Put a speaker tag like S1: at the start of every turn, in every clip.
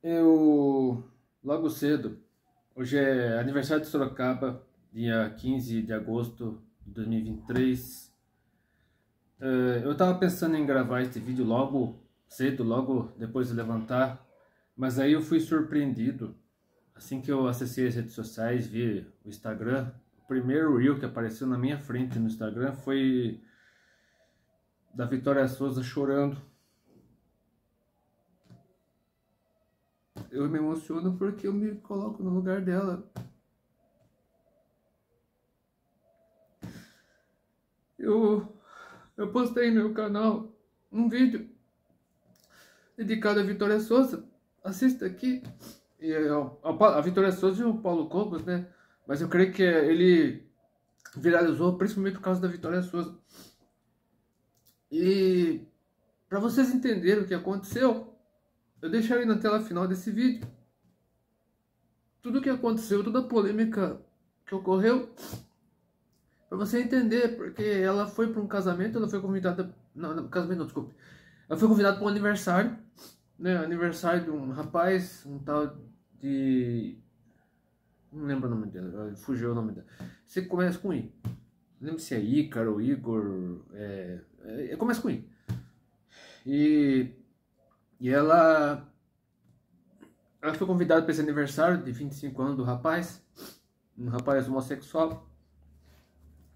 S1: Eu, logo cedo, hoje é aniversário de Sorocaba, dia 15 de agosto de 2023. Eu tava pensando em gravar este vídeo logo cedo, logo depois de levantar, mas aí eu fui surpreendido. Assim que eu acessei as redes sociais, vi o Instagram, o primeiro reel que apareceu na minha frente no Instagram foi da Vitória Souza chorando. Eu me emociono porque eu me coloco no lugar dela. Eu, eu postei no meu canal um vídeo dedicado à Vitória Souza. Assista aqui. E a Vitória Souza e o Paulo Cobos, né? Mas eu creio que ele viralizou principalmente por causa da Vitória Souza. E para vocês entenderem o que aconteceu, eu deixarei na tela final desse vídeo tudo o que aconteceu, toda a polêmica que ocorreu, para você entender, porque ela foi para um casamento, ela foi convidada, não, casamento não, desculpe. Ela foi convidada para um aniversário, né? Aniversário de um rapaz, um tal de, não lembro o nome dele, fugiu o nome dele. Você começa com I. Não lembro se é Ícaro, Igor, começa com I. E, e ela foi convidada para esse aniversário de 25 anos do rapaz, um rapaz homossexual.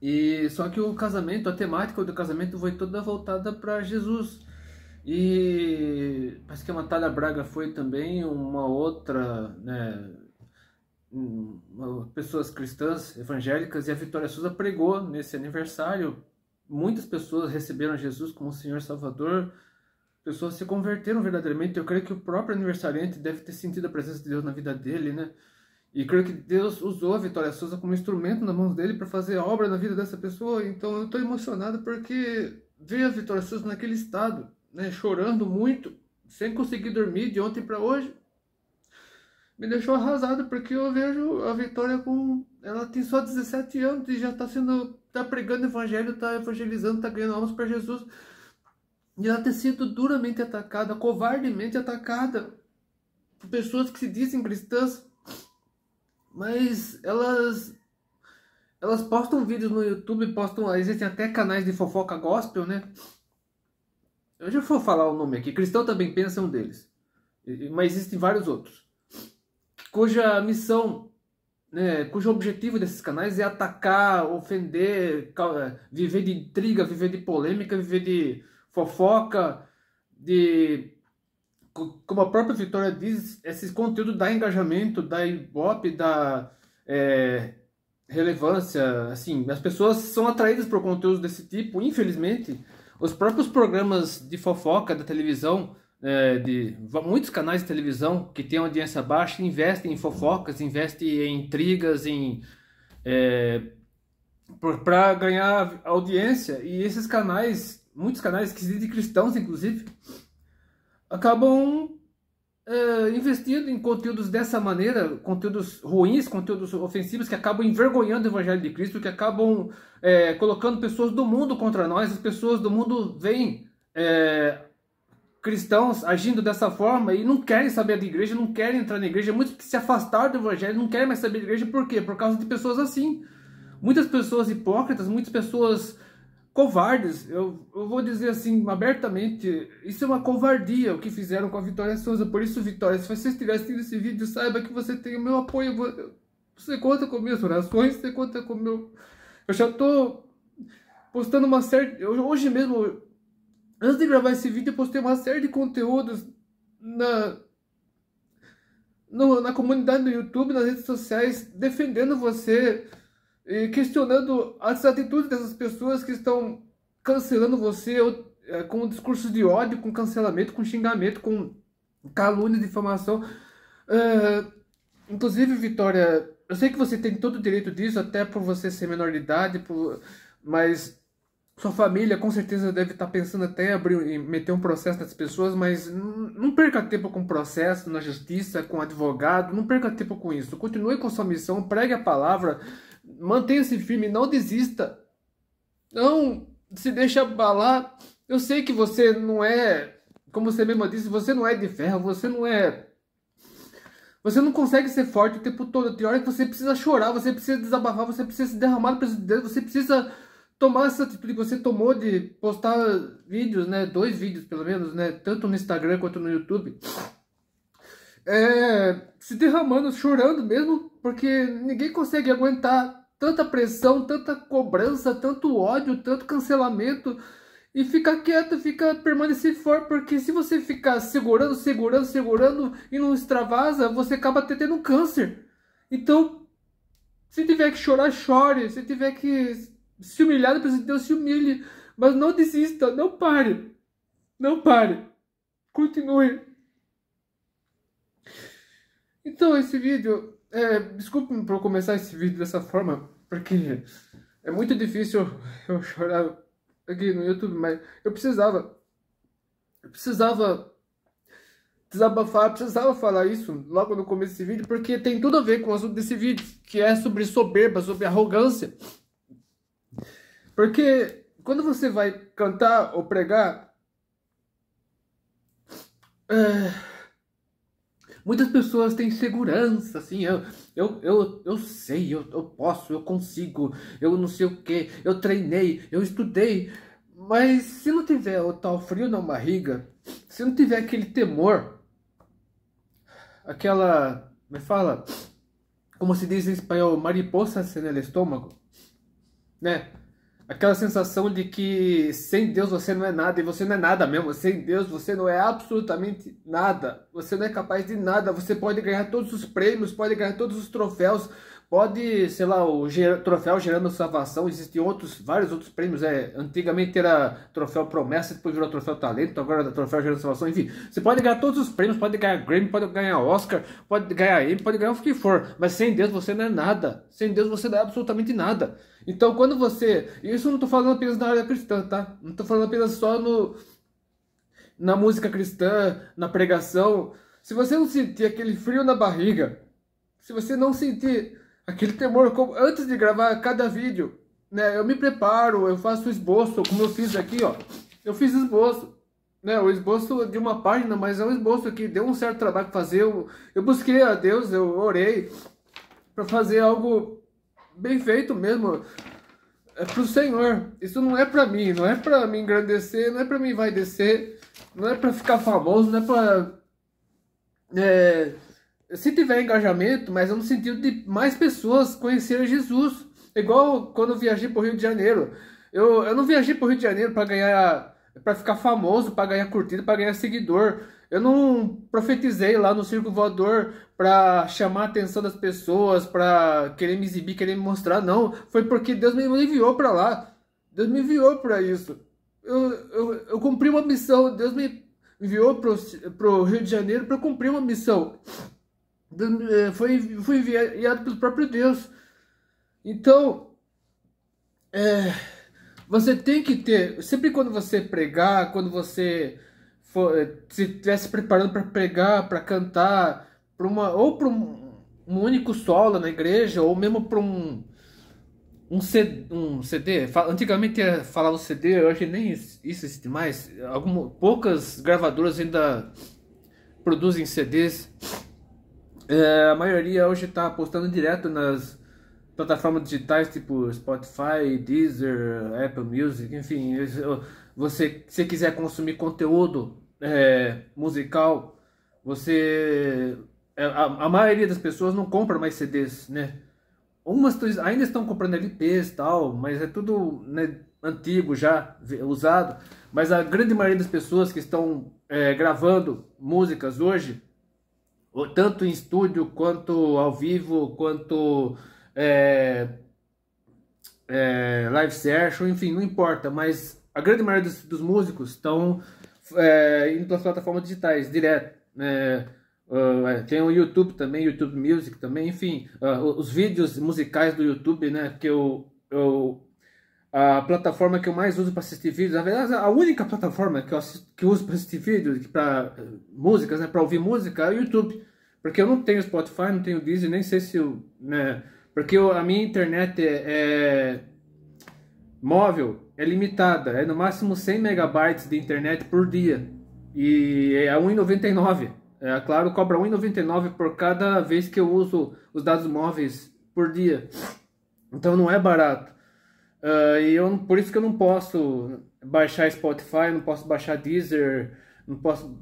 S1: E só que o casamento, a temática do casamento foi toda voltada para Jesus. E parece que a Natália Braga foi também, uma outra, né, pessoas cristãs evangélicas, e a Vitória Souza pregou nesse aniversário. Muitas pessoas receberam Jesus como Senhor Salvador, pessoas se converteram verdadeiramente. Eu creio que o próprio aniversariante deve ter sentido a presença de Deus na vida dele, né? E creio que Deus usou a Vitória Souza como instrumento nas mãos dele para fazer obra na vida dessa pessoa. Então eu estou emocionado porque ver a Vitória Souza naquele estado, né, chorando muito, sem conseguir dormir de ontem para hoje, me deixou arrasado, porque eu vejo a Vitória com... Ela tem só 17 anos e já tá pregando evangelho, tá evangelizando, tá ganhando almas para Jesus. E ela ter sido duramente atacada, covardemente atacada, por pessoas que se dizem cristãs, mas elas postam vídeos no YouTube, existem até canais de fofoca gospel, né? Eu já vou falar o nome aqui, Cristão Também Pensa é um deles, mas existem vários outros, cuja missão, né, cujo objetivo desses canais é atacar, ofender, viver de intriga, viver de polêmica, viver de fofoca, de... Como a própria Vitória diz, esse conteúdo dá engajamento, dá ibope, dá relevância. Assim, as pessoas são atraídas por conteúdos desse tipo, infelizmente. Os próprios programas de fofoca da televisão, de muitos canais de televisão que têm audiência baixa, investem em fofocas, investem em intrigas, para ganhar audiência. E esses canais, muitos canais que se dizem cristãos, inclusive, acabam investindo em conteúdos dessa maneira, conteúdos ruins, conteúdos ofensivos, que acabam envergonhando o Evangelho de Cristo, que acabam colocando pessoas do mundo contra nós. As pessoas do mundo veem cristãos agindo dessa forma e não querem saber da igreja, não querem entrar na igreja. Muitos que se afastaram do Evangelho não querem mais saber da igreja. Por quê? Por causa de pessoas assim. Muitas pessoas hipócritas, muitas pessoas covardes. Eu vou dizer assim abertamente, isso é uma covardia o que fizeram com a Vitória Souza. Por isso, Vitória, se você estiver assistindo esse vídeo, saiba que você tem o meu apoio. Você conta com minhas orações, você conta com o meu... Eu já tô postando uma série... Hoje mesmo, antes de gravar esse vídeo, eu postei uma série de conteúdos na comunidade do YouTube, nas redes sociais, defendendo você e questionando as atitudes dessas pessoas que estão cancelando você com discursos de ódio, com cancelamento, com xingamento, com calúnia, difamação. Inclusive, Vitória, eu sei que você tem todo o direito disso, até por você ser menor de idade, mas sua família com certeza deve estar pensando até em meter um processo nessas pessoas, mas não perca tempo com processo na justiça, com advogado, não perca tempo com isso. Continue com sua missão, pregue a palavra, mantenha-se firme, não desista, não se deixe abalar. Eu sei que você não é, como você mesma disse, você não é de ferro, você não é Você não consegue ser forte o tempo todo. Tem hora que você precisa chorar, você precisa desabafar, você precisa se derramar no presença de Deus, você precisa tomar essa atitude que você tomou de postar vídeos, né? 2 vídeos pelo menos, né? Tanto no Instagram quanto no YouTube. Se derramando, chorando mesmo, porque ninguém consegue aguentar tanta pressão, tanta cobrança, tanto ódio, tanto cancelamento. E ficar quieto, ficar permanecer forte, porque se você ficar segurando, segurando, segurando e não extravasa, você acaba até tendo um câncer. Então, se tiver que chorar, chore. Se tiver que se humilhar, Deus se humilhe. Mas não desista, não pare. Não pare. Continue. Então, esse vídeo... desculpe por começar esse vídeo dessa forma, porque é muito difícil eu chorar aqui no YouTube, mas eu precisava desabafar, precisava falar isso logo no começo desse vídeo, porque tem tudo a ver com o assunto desse vídeo, que é sobre soberba, sobre arrogância. Porque quando você vai cantar ou pregar, muitas pessoas têm segurança, assim, eu sei, eu posso, eu consigo, eu não sei o que, eu treinei, eu estudei. Mas se não tiver o tal frio na barriga, se não tiver aquele temor, aquela, me fala, como se diz em espanhol, mariposas no estômago, né? Aquela sensação de que sem Deus você não é nada, e você não é nada mesmo. Sem Deus você não é absolutamente nada. Você não é capaz de nada. Você pode ganhar todos os prêmios, pode ganhar todos os troféus, pode, sei lá, o troféu Gerando Salvação. Existem vários outros prêmios. Antigamente era troféu Promessa, depois virou troféu Talento, agora é troféu Gerando Salvação. Enfim, você pode ganhar todos os prêmios, pode ganhar Grammy, pode ganhar Oscar, pode ganhar Emmy, pode ganhar o que for. Mas sem Deus você não é nada. Sem Deus você não é absolutamente nada. Então, quando você... Isso eu não estou falando apenas na área cristã, tá? Não estou falando apenas só na música cristã, na pregação. Se você não sentir aquele frio na barriga, se você não sentir aquele temor, como antes de gravar cada vídeo, né? Eu me preparo, eu faço esboço, como eu fiz aqui, ó. Eu fiz esboço, né? O esboço de uma página, mas é um esboço que deu um certo trabalho para fazer. Eu busquei a Deus, eu orei para fazer algo bem feito mesmo, pro Senhor. Isso não é pra mim, não é pra me engrandecer, não é pra me envaidecer, não é pra ficar famoso, não é pra... se tiver engajamento, mas é no sentido de mais pessoas conhecerem Jesus. Igual quando eu viajei pro Rio de Janeiro. Eu não viajei pro Rio de Janeiro pra ganhar, para ficar famoso, pra ganhar curtida, pra ganhar seguidor. Eu não profetizei lá no Circo Voador para chamar a atenção das pessoas, para querer me exibir, querer me mostrar, não. Foi porque Deus me enviou para lá. Deus me enviou para isso. Eu cumpri uma missão. Deus me enviou pro Rio de Janeiro para cumprir uma missão. Fui enviado pelo próprio Deus. Então, você tem que ter, sempre quando você pregar, quando você se estiver se preparando para pregar, para cantar, ou para um único solo na igreja, ou mesmo para um CD. Antigamente falava CD, hoje nem isso existe mais. Poucas gravadoras ainda produzem CDs. A maioria hoje está postando direto nas plataformas digitais tipo Spotify, Deezer, Apple Music, enfim. Se quiser consumir conteúdo musical, a maioria das pessoas não compra mais CDs, né? Umas ainda estão comprando LPs e tal, mas é tudo, né, antigo já, usado. Mas a grande maioria das pessoas que estão gravando músicas hoje, tanto em estúdio, quanto ao vivo, quanto live session, enfim, não importa, mas a grande maioria dos músicos estão indo para as plataformas digitais, direto. Tem o YouTube também, YouTube Music também, enfim, os vídeos musicais do YouTube, né, que a plataforma que eu mais uso para assistir vídeos, na verdade, a única plataforma que eu uso para assistir vídeos, para músicas, né, para ouvir música, é o YouTube, porque eu não tenho Spotify, não tenho Deezer, nem sei se porque a minha internet móvel é limitada, no máximo 100 megabytes de internet por dia, e é R$ 1,99 A Claro cobra R$ 1,99 por cada vez que eu uso os dados móveis por dia. Então não é barato. Por isso que eu não posso baixar Spotify, não posso baixar Deezer, não posso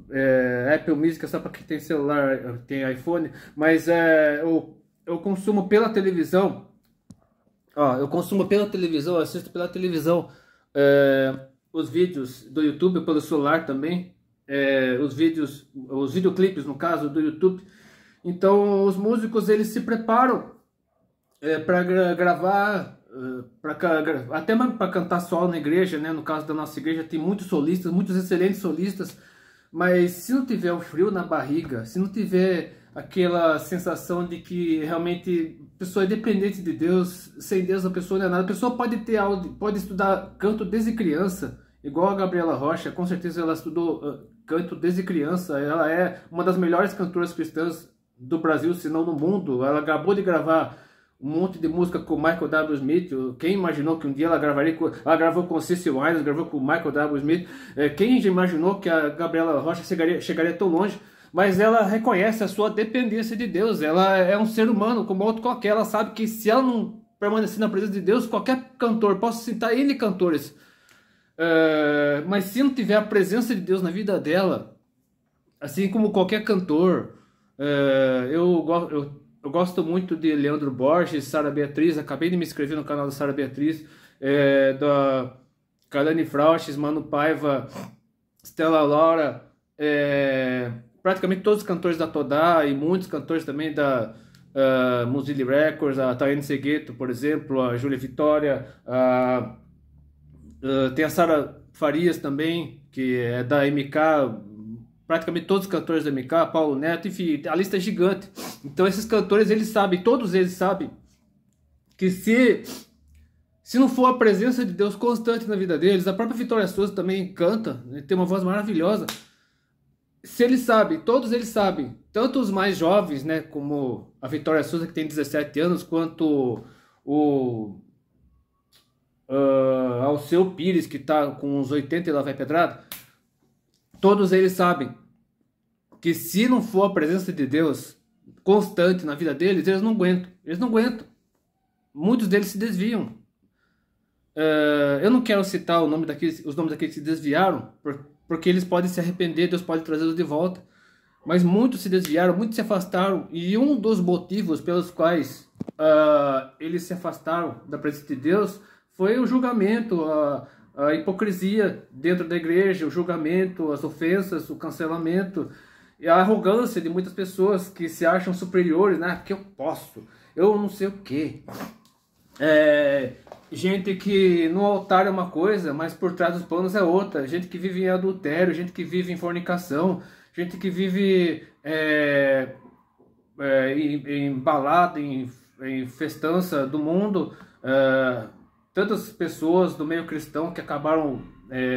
S1: Apple Music, só para quem tem celular, tem iPhone. Mas eu consumo pela televisão. Eu consumo pela televisão, assisto pela televisão os vídeos do YouTube, pelo celular também. Os videoclipes, no caso, do YouTube. Então os músicos, eles se preparam para gravar, até mesmo para cantar solo na igreja, né? No caso da nossa igreja tem muitos solistas, muitos excelentes solistas, mas se não tiver o frio na barriga, se não tiver aquela sensação de que realmente a pessoa é dependente de Deus, sem Deus a pessoa não é nada. A pessoa pode estudar canto desde criança, igual a Gabriela Rocha, com certeza ela estudou canto desde criança, ela é uma das melhores cantoras cristãs do Brasil, se não no mundo. Ela acabou de gravar um monte de música com o Michael W. Smith. Quem imaginou que um dia ela gravaria ela gravou com o Cissy Wines, gravou com o Michael W. Smith. Quem já imaginou que a Gabriela Rocha chegaria tão longe? Mas ela reconhece a sua dependência de Deus. Ela é um ser humano como outro qualquer. Ela sabe que se ela não permanecer na presença de Deus, qualquer cantor, posso citar N cantores, mas se não tiver a presença de Deus na vida dela, assim como qualquer cantor, eu gosto muito de Leandro Borges, Sara Beatriz. Acabei de me inscrever no canal da Sara Beatriz, da Kalani Frauches, Mano Paiva, Stella Laura, praticamente todos os cantores da Todá e muitos cantores também da Muzili Records, a Tayane Segueto, por exemplo, a Júlia Vitória, tem a Sara Farias também, que é da MK, praticamente todos os cantores da MK, Paulo Neto, enfim, a lista é gigante. Então esses cantores, eles sabem, todos eles sabem, que se não for a presença de Deus constante na vida deles, a própria Vitória Souza também canta, tem uma voz maravilhosa. Se eles sabem, todos eles sabem, tanto os mais jovens, né, como a Vitória Souza, que tem 17 anos, quanto o Alceu Pires, que está com uns 80 e lá vai pedrada, todos eles sabem que se não for a presença de Deus constante na vida deles, eles não aguentam. Eles não aguentam. Muitos deles se desviam. Eu não quero citar os nomes daqueles que se desviaram, porque eles podem se arrepender, Deus pode trazê-los de volta. Mas muitos se desviaram, muitos se afastaram. E um dos motivos pelos quais eles se afastaram da presença de Deus foi o julgamento, a hipocrisia dentro da igreja, o julgamento, as ofensas, o cancelamento e a arrogância de muitas pessoas que se acham superiores, né? Que eu posso, eu não sei o quê. Gente que no altar é uma coisa, mas por trás dos panos é outra. Gente que vive em adultério, gente que vive em fornicação, gente que vive em balada, em festança do mundo. Tantas pessoas do meio cristão que acabaram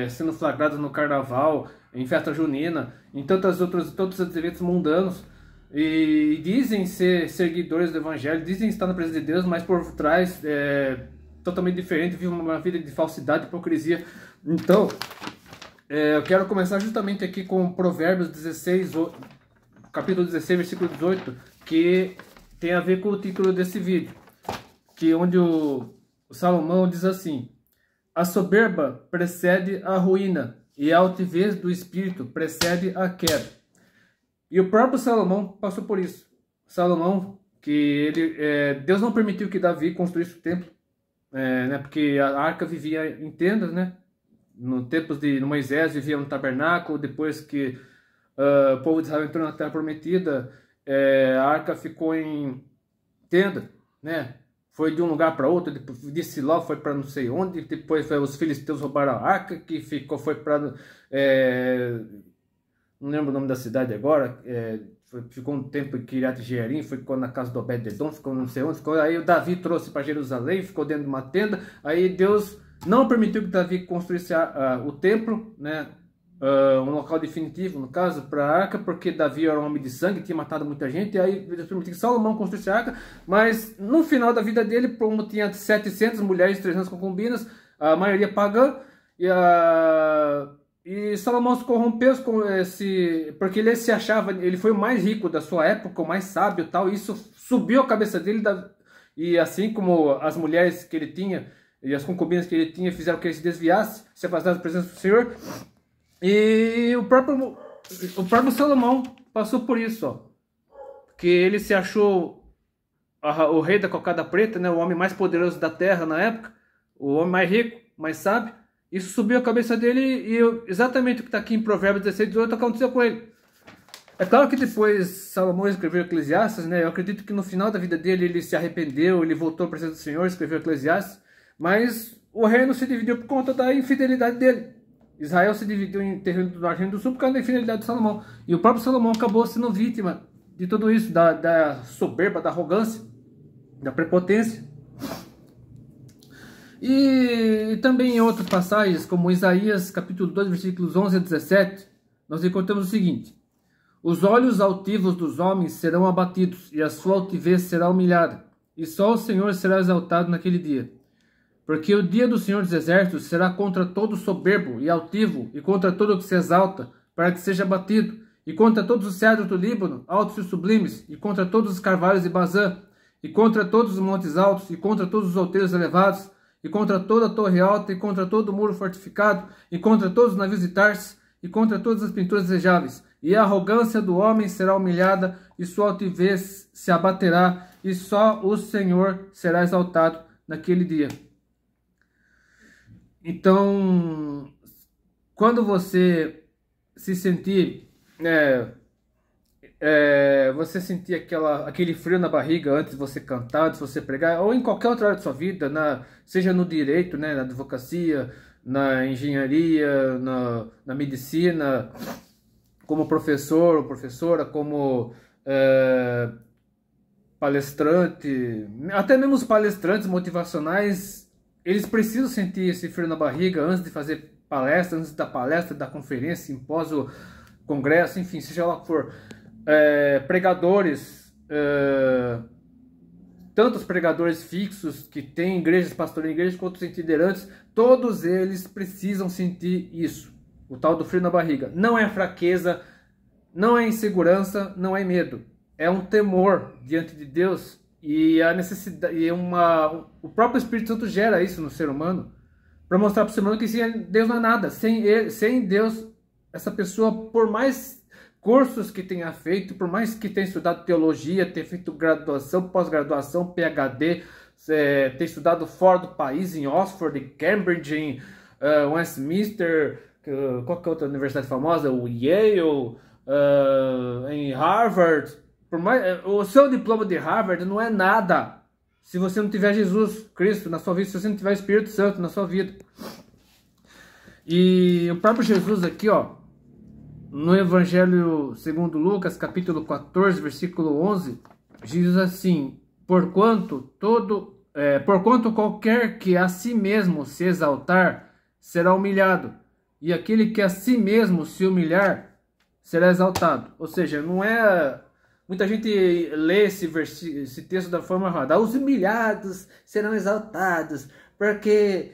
S1: sendo flagradas no carnaval, em festa junina, em tantos outros eventos mundanos, e dizem ser seguidores do evangelho, dizem estar na presença de Deus, mas por trás totalmente diferente, vivem uma vida de falsidade e hipocrisia. Então, eu quero começar justamente aqui com Provérbios 16, capítulo 16, versículo 18, que tem a ver com o título desse vídeo, onde o Salomão diz assim: a soberba precede a ruína, e a altivez do espírito precede a queda. E o próprio Salomão passou por isso. Salomão, que Deus não permitiu que Davi construísse o templo, né, porque a arca vivia em tendas, né? No tempos de Moisés vivia no tabernáculo. Depois que o povo de Israel entrou na terra prometida, a arca ficou em tenda, né? Foi de um lugar para outro, de Siló foi para não sei onde, depois os filisteus roubaram a arca, que foi para... não lembro o nome da cidade agora, ficou um tempo em Kiriat Jearim, ficou na casa do Obed-Edom, ficou não sei onde, aí o Davi trouxe para Jerusalém, ficou dentro de uma tenda. Aí Deus não permitiu que Davi construísse o templo, né? Um local definitivo, no caso, para a arca, porque Davi era um homem de sangue, tinha matado muita gente. E aí Deus permitiu que Salomão construísse a arca, mas no final da vida dele, como tinha 700 mulheres, 300 concubinas, a maioria pagã, e E Salomão se corrompeu porque ele se achava, ele foi o mais rico da sua época, o mais sábio e tal, e isso subiu a cabeça dele, e assim como as mulheres que ele tinha, e as concubinas que ele tinha, fizeram que ele se desviasse, se afastasse da presença do Senhor, e o próprio Salomão passou por isso, ó, que ele se achou o rei da cocada preta, né, o homem mais poderoso da terra na época, o homem mais rico, mais sábio. Isso subiu a cabeça dele e exatamente o que está aqui em Provérbios 16, 18 aconteceu com ele. É claro que depois Salomão escreveu Eclesiastes, né? Eu acredito que no final da vida dele ele se arrependeu, ele voltou para a presença do Senhor, escreveu Eclesiastes, mas o reino se dividiu por conta da infidelidade dele. Israel se dividiu em terreno do norte e do sul por causa da infidelidade de Salomão. E o próprio Salomão acabou sendo vítima de tudo isso, da soberba, da arrogância, da prepotência. E também em outras passagens, como Isaías capítulo 2, versículos 11 a 17, nós encontramos o seguinte: os olhos altivos dos homens serão abatidos, e a sua altivez será humilhada, e só o Senhor será exaltado naquele dia. Porque o dia do Senhor dos Exércitos será contra todo soberbo e altivo, e contra todo que se exalta, para que seja abatido, e contra todos os cedros do Líbano, altos e sublimes, e contra todos os carvalhos de Bazã, e contra todos os montes altos, e contra todos os outeiros elevados, e contra toda a torre alta, e contra todo o muro fortificado, e contra todos os navios de Tarsis, e contra todas as pinturas desejáveis. E a arrogância do homem será humilhada, e sua altivez se abaterá, e só o Senhor será exaltado naquele dia. Então, quando você se sentir, você sentir aquele frio na barriga antes de você cantar, antes de você pregar, ou em qualquer outra área da sua vida, seja no direito, né, na advocacia, na engenharia, na medicina, como professor ou professora, como palestrante, até mesmo os palestrantes motivacionais, eles precisam sentir esse frio na barriga antes de fazer palestra, antes da palestra, da conferência, simpósio, congresso, enfim, seja lá o que for. Pregadores, tanto os pregadores fixos que tem igrejas, pastoreiam igrejas, quanto os itinerantes, todos eles precisam sentir isso, o tal do frio na barriga. Não é fraqueza, não é insegurança, não é medo, é um temor diante de Deus, e a necessidade, o próprio Espírito Santo gera isso no ser humano, para mostrar para o ser humano que sem Deus não é nada. Sem Deus, essa pessoa, por mais cursos que tenha feito, por mais que tenha estudado teologia, tenha feito graduação, pós-graduação, PhD, ter estudado fora do país, em Oxford, em Cambridge, em Westminster, qual que é outra universidade famosa? O Yale, em Harvard. O seu diploma de Harvard não é nada se você não tiver Jesus Cristo na sua vida, se você não tiver Espírito Santo na sua vida. E o próprio Jesus aqui, ó, no Evangelho segundo Lucas, capítulo 14, versículo 11, diz assim: porquanto qualquer que a si mesmo se exaltar, será humilhado, e aquele que a si mesmo se humilhar, será exaltado. Ou seja, não é... Muita gente lê esse texto da forma errada. Os humilhados serão exaltados, porque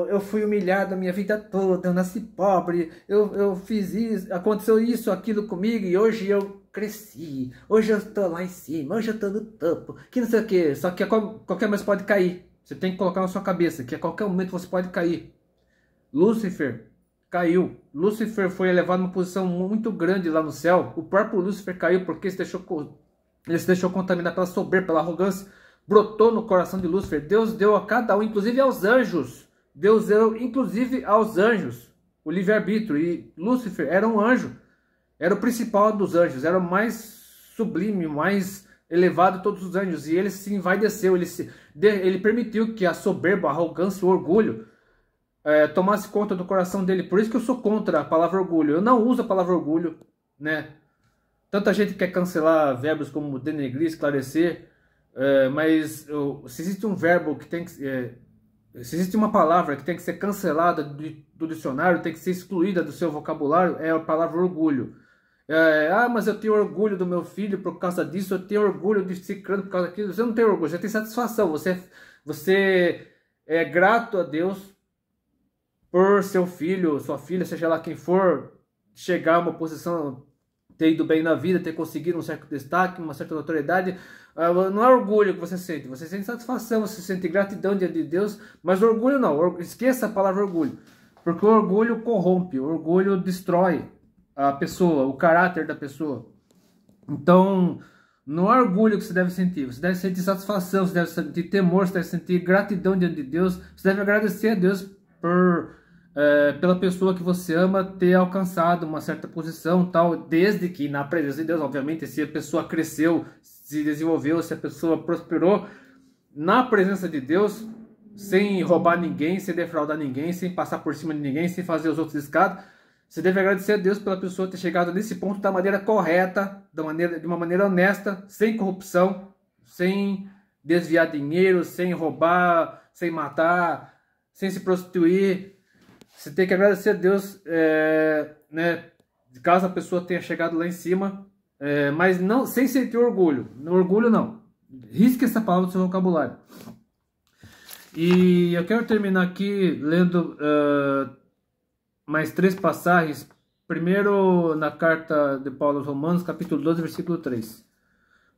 S1: eu fui humilhado a minha vida toda, eu nasci pobre, eu fiz isso, aconteceu isso, aquilo comigo, e hoje eu cresci, hoje eu estou lá em cima, hoje eu estou no topo, que não sei o que. Só que a qualquer momento você pode cair. Você tem que colocar na sua cabeça que a qualquer momento você pode cair. Lúcifer caiu. Lúcifer foi elevado a uma posição muito grande lá no céu. O próprio Lúcifer caiu porque ele se deixou contaminar pela soberba, pela arrogância. Brotou no coração de Lúcifer. Deus deu a cada um, inclusive aos anjos. Deus deu inclusive aos anjos o livre-arbítrio. E Lúcifer era um anjo. Era o principal dos anjos. Era o mais sublime, mais elevado de todos os anjos. E ele se envaideceu. Ele permitiu que a soberba, a arrogância, o orgulho tomasse conta do coração dele. Por isso que eu sou contra a palavra orgulho. Eu não uso a palavra orgulho, né? Tanta gente quer cancelar verbos como denegrir, esclarecer, mas se existe um verbo que tem que se existe uma palavra que tem que ser cancelada do dicionário, tem que ser excluída do seu vocabulário, é a palavra orgulho. Mas eu tenho orgulho do meu filho por causa disso, eu tenho orgulho de ciclano por causa daquilo. Você não tem orgulho, você tem satisfação. Você é grato a Deus por seu filho, sua filha, seja lá quem for, chegar a uma posição, ter ido bem na vida, ter conseguido um certo destaque, uma certa notoriedade, não é orgulho que você sente satisfação, você sente gratidão diante de Deus, mas orgulho não, esqueça a palavra orgulho, porque o orgulho corrompe, o orgulho destrói a pessoa, o caráter da pessoa. Então, não é orgulho que você deve sentir satisfação, você deve sentir temor, você deve sentir gratidão diante de Deus, você deve agradecer a Deus pela pessoa que você ama ter alcançado uma certa posição, tal, desde que na presença de Deus, obviamente, se a pessoa cresceu, se desenvolveu, se a pessoa prosperou na presença de Deus, sem roubar ninguém, sem defraudar ninguém, sem passar por cima de ninguém, sem fazer os outros escados. Você deve agradecer a Deus pela pessoa ter chegado nesse ponto da maneira correta, de uma maneira honesta, sem corrupção, sem desviar dinheiro, sem roubar, sem matar, sem se prostituir. Você tem que agradecer a Deus, né, caso a pessoa tenha chegado lá em cima, mas não, sem sentir orgulho. Orgulho não. Risque essa palavra do seu vocabulário. E eu quero terminar aqui lendo mais 3 passagens. Primeiro na carta de Paulo aos Romanos, capítulo 12, versículo 3.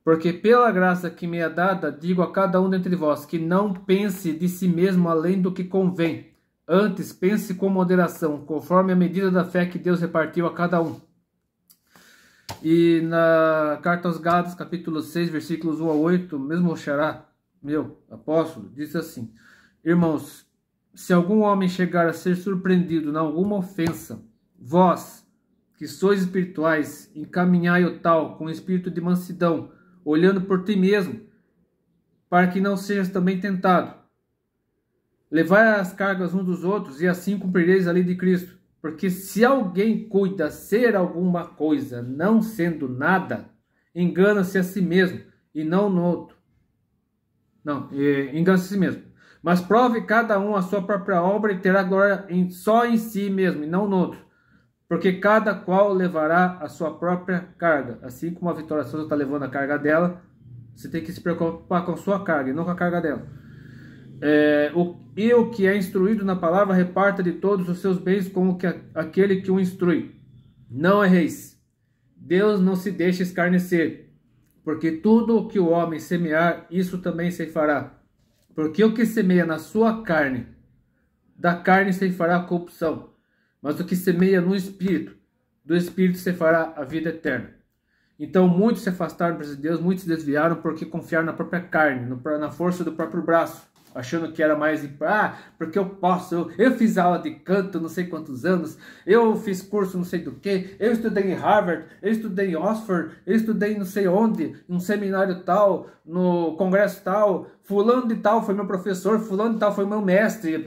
S1: Porque pela graça que me é dada, digo a cada um dentre vós, que não pense de si mesmo além do que convém. Antes, pense com moderação, conforme a medida da fé que Deus repartiu a cada um. E na carta aos Gálatas, capítulo 6, versículos 1 a 8, mesmo o xará, meu apóstolo, diz assim: Irmãos, se algum homem chegar a ser surpreendido em alguma ofensa, vós, que sois espirituais, encaminhai o tal com espírito de mansidão, olhando por ti mesmo, para que não sejas também tentado. Levai as cargas uns dos outros, e assim cumprireis a lei de Cristo. Porque se alguém cuida ser alguma coisa, não sendo nada, engana-se a si mesmo, e não no outro. Não, engana-se a si mesmo. Mas prove cada um a sua própria obra e terá glória só em si mesmo, e não no outro. Porque cada qual levará a sua própria carga. Assim como a Vitória Souza está levando a carga dela, você tem que se preocupar com a sua carga, e não com a carga dela. O que é instruído na palavra, reparta de todos os seus bens com aquele que o instrui. Não erreis. Deus não se deixa escarnecer, porque tudo o que o homem semear, isso também ceifará. Porque o que semeia na sua carne, da carne ceifará a corrupção. Mas o que semeia no Espírito, do Espírito ceifará a vida eterna. Então muitos se afastaram de Deus, muitos se desviaram porque confiaram na própria carne, na força do próprio braço, achando que era mais, porque eu posso, eu fiz aula de canto não sei quantos anos, eu fiz curso não sei do que, eu estudei em Harvard, eu estudei em Oxford, eu estudei não sei onde, num seminário tal, no congresso tal, fulano de tal foi meu professor, fulano de tal foi meu mestre.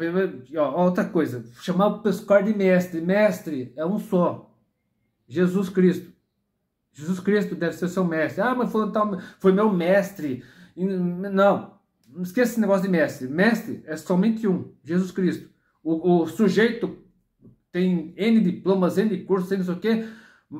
S1: Outra coisa, chamar o pessoal de mestre. Mestre é um só, Jesus Cristo. Jesus Cristo deve ser seu mestre. Mas fulano de tal foi meu mestre. Não esqueça esse negócio de mestre. Mestre é somente um, Jesus Cristo. O sujeito tem N diplomas, N cursos, N não sei o quê.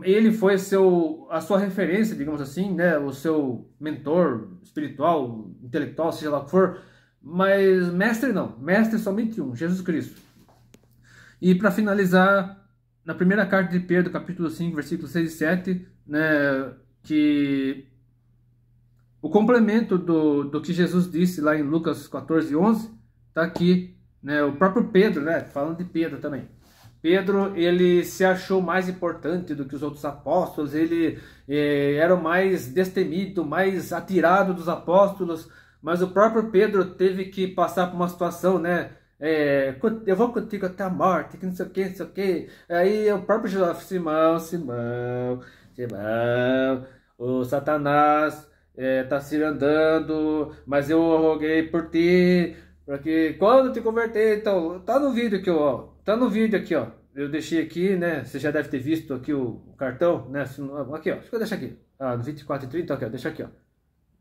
S1: Ele foi a sua referência, digamos assim, né? O seu mentor espiritual, intelectual, seja lá o que for. Mas mestre não. Mestre é somente um, Jesus Cristo. E para finalizar, na primeira carta de Pedro, capítulo 5, versículos 6 e 7, né? Que o complemento do que Jesus disse lá em Lucas 14, 11, está aqui, né? O próprio Pedro, né? Falando de Pedro também. Pedro, ele se achou mais importante do que os outros apóstolos, ele era o mais destemido, mais atirado dos apóstolos, mas o próprio Pedro teve que passar por uma situação, né? Eu vou contigo até a morte, que não sei o que, não sei o que. Aí o próprio Jesus, Simão, o Satanás está se andando, mas eu roguei por ti, porque quando te converter, então, tá no vídeo aqui, ó. Tá no vídeo aqui, ó. Eu deixei aqui, né? Você já deve ter visto aqui o cartão, né? Aqui, ó. Deixa eu deixar aqui. No 24:30, aqui, ó. Deixa aqui, ó.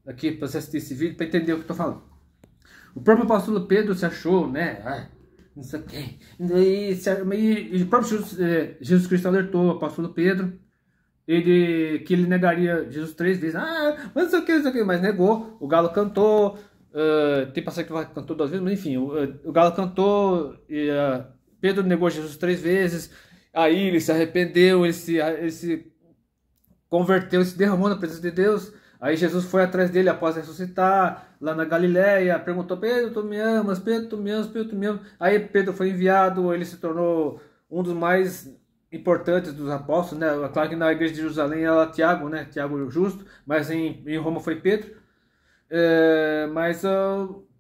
S1: Aqui para você assistir esse vídeo para entender o que eu tô falando. O próprio apóstolo Pedro se achou, né? Não sei o quê. E o próprio Jesus Cristo alertou o apóstolo Pedro. Que ele negaria Jesus 3 vezes. Mas não sei o que, mas negou. O galo cantou. Tem passagem que cantou 2 vezes, mas enfim, o galo cantou. Pedro negou Jesus 3 vezes, aí ele se arrependeu, ele se converteu, se derramou na presença de Deus. Aí Jesus foi atrás dele após ressuscitar, lá na Galileia, perguntou: Pedro, tu me amas? Pedro, tu me amas? Pedro, tu me amas? Aí Pedro foi enviado, ele se tornou um dos mais importantes dos apóstolos, né? Claro que na igreja de Jerusalém era Tiago, né? Tiago justo, mas em Roma foi Pedro. Mas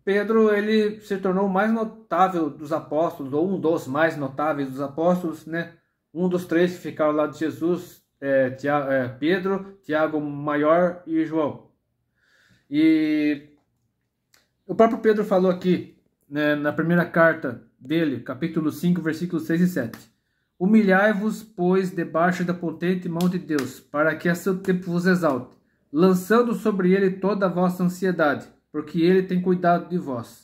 S1: Pedro, ele se tornou o mais notável dos apóstolos, ou um dos mais notáveis dos apóstolos, né? Um dos 3 que ficaram lá de Jesus, Pedro, Tiago maior e João. E o próprio Pedro falou aqui, né, na primeira carta dele, capítulo 5, versículos 6 e 7. Humilhai-vos, pois, debaixo da potente mão de Deus, para que a seu tempo vos exalte, lançando sobre ele toda a vossa ansiedade, porque ele tem cuidado de vós.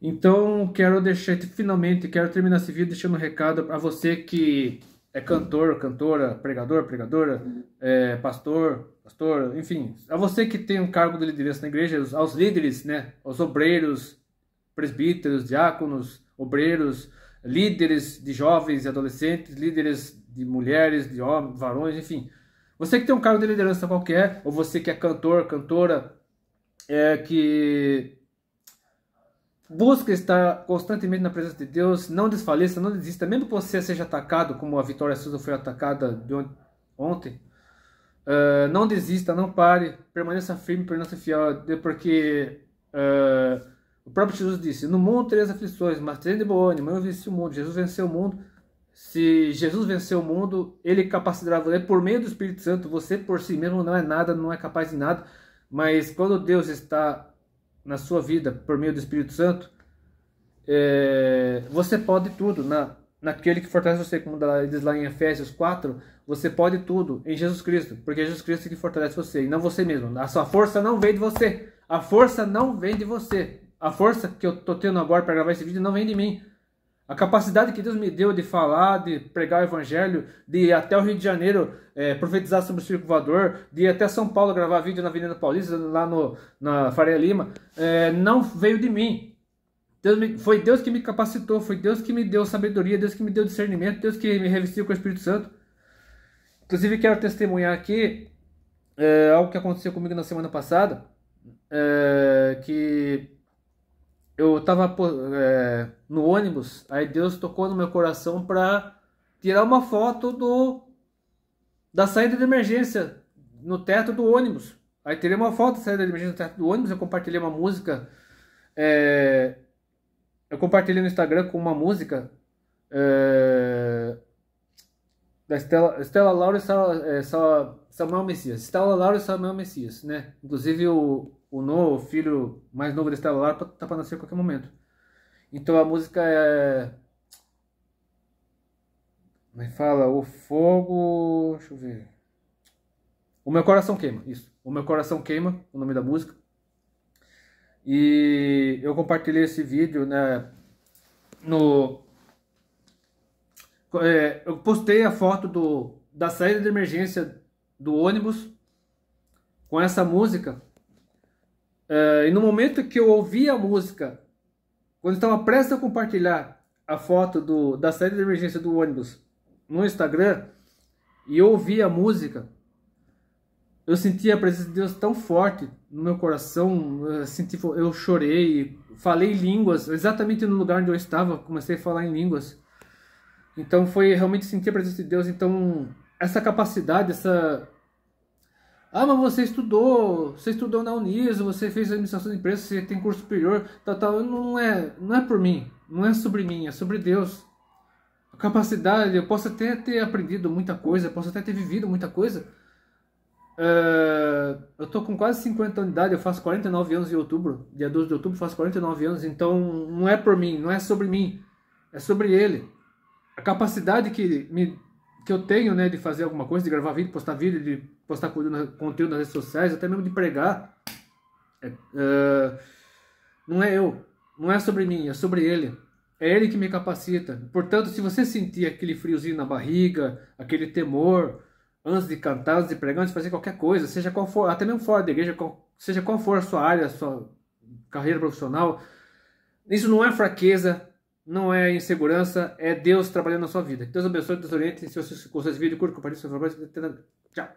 S1: Então, quero terminar esse vídeo deixando um recado para você que é cantor, cantora, pregador, pregadora, pastor, enfim, a você que tem um cargo de liderança na igreja, aos líderes, né, aos obreiros, presbíteros, diáconos, obreiros, líderes de jovens e adolescentes, líderes de mulheres, de homens, varões, enfim. Você que tem um cargo de liderança qualquer, ou você que é cantor, cantora, que busca estar constantemente na presença de Deus, não desfaleça, não desista, mesmo que você seja atacado, como a Vitória Souza foi atacada ontem, não desista, não pare, permaneça firme, permaneça fiel, porque o próprio Jesus disse: no mundo tereis aflições, mas tende bom ânimo, eu venci o mundo. Jesus venceu o mundo. Se Jesus venceu o mundo, ele capacitará você por meio do Espírito Santo. Você por si mesmo não é nada, não é capaz de nada, mas quando Deus está na sua vida por meio do Espírito Santo, você pode tudo naquele que fortalece você, como diz lá em Efésios 4, você pode tudo em Jesus Cristo, porque é Jesus Cristo que fortalece você, e não você mesmo. A sua força não vem de você, a força não vem de você, a força que eu estou tendo agora para gravar esse vídeo não vem de mim. A capacidade que Deus me deu de falar, de pregar o Evangelho, de ir até o Rio de Janeiro profetizar sobre o circo voador, de ir até São Paulo gravar vídeo na Avenida Paulista, lá na Faria Lima, não veio de mim. Foi Deus que me capacitou, foi Deus que me deu sabedoria, Deus que me deu discernimento, Deus que me revestiu com o Espírito Santo. Inclusive quero testemunhar aqui algo que aconteceu comigo na semana passada, que eu estava no ônibus, aí Deus tocou no meu coração para tirar uma foto da saída de emergência no teto do ônibus. Aí tirei uma foto da saída de emergência no teto do ônibus, eu compartilhei uma música, eu compartilhei no Instagram com uma música da Estela Laura e Samuel Messias. Estela Laura e Samuel Messias, né? Inclusive o filho mais novo da Estela Laura tá para nascer a qualquer momento. Então a música como é que fala? O fogo... Deixa eu ver. O meu coração queima, isso. O meu coração queima, o nome da música. E eu compartilhei esse vídeo, né? Eu postei a foto da saída de emergência do ônibus com essa música. E no momento que eu ouvi a música, quando estava prestes a compartilhar a foto da saída de emergência do ônibus no Instagram, e eu ouvi a música, eu senti a presença de Deus tão forte no meu coração, eu chorei, falei línguas, exatamente no lugar onde eu estava, comecei a falar em línguas. Então foi realmente sentir a presença de Deus. Então essa capacidade, mas você estudou na Uniso, você fez administração de empresas, você tem curso superior, tal, não é por mim, não é sobre mim, é sobre Deus. A capacidade, eu posso até ter aprendido muita coisa, posso até ter vivido muita coisa. Eu tô com quase 50 anos de idade, eu faço 49 anos em outubro, dia 12 de outubro faço 49 anos, então não é por mim, não é sobre mim, é sobre Ele. A capacidade que eu tenho, né, de fazer alguma coisa, de gravar vídeo, postar vídeo, de postar conteúdo nas redes sociais, até mesmo de pregar, não é eu, não é sobre mim, é sobre Ele. É Ele que me capacita. Portanto, se você sentir aquele friozinho na barriga, aquele temor, antes de cantar, antes de pregar, antes de fazer qualquer coisa, seja qual for, até mesmo fora da igreja, seja qual for a sua área, a sua carreira profissional, isso não é fraqueza, não é insegurança, é Deus trabalhando na sua vida. Deus abençoe, Deus oriente. Se você gostou desse vídeo, curta, compartilhe, tchau.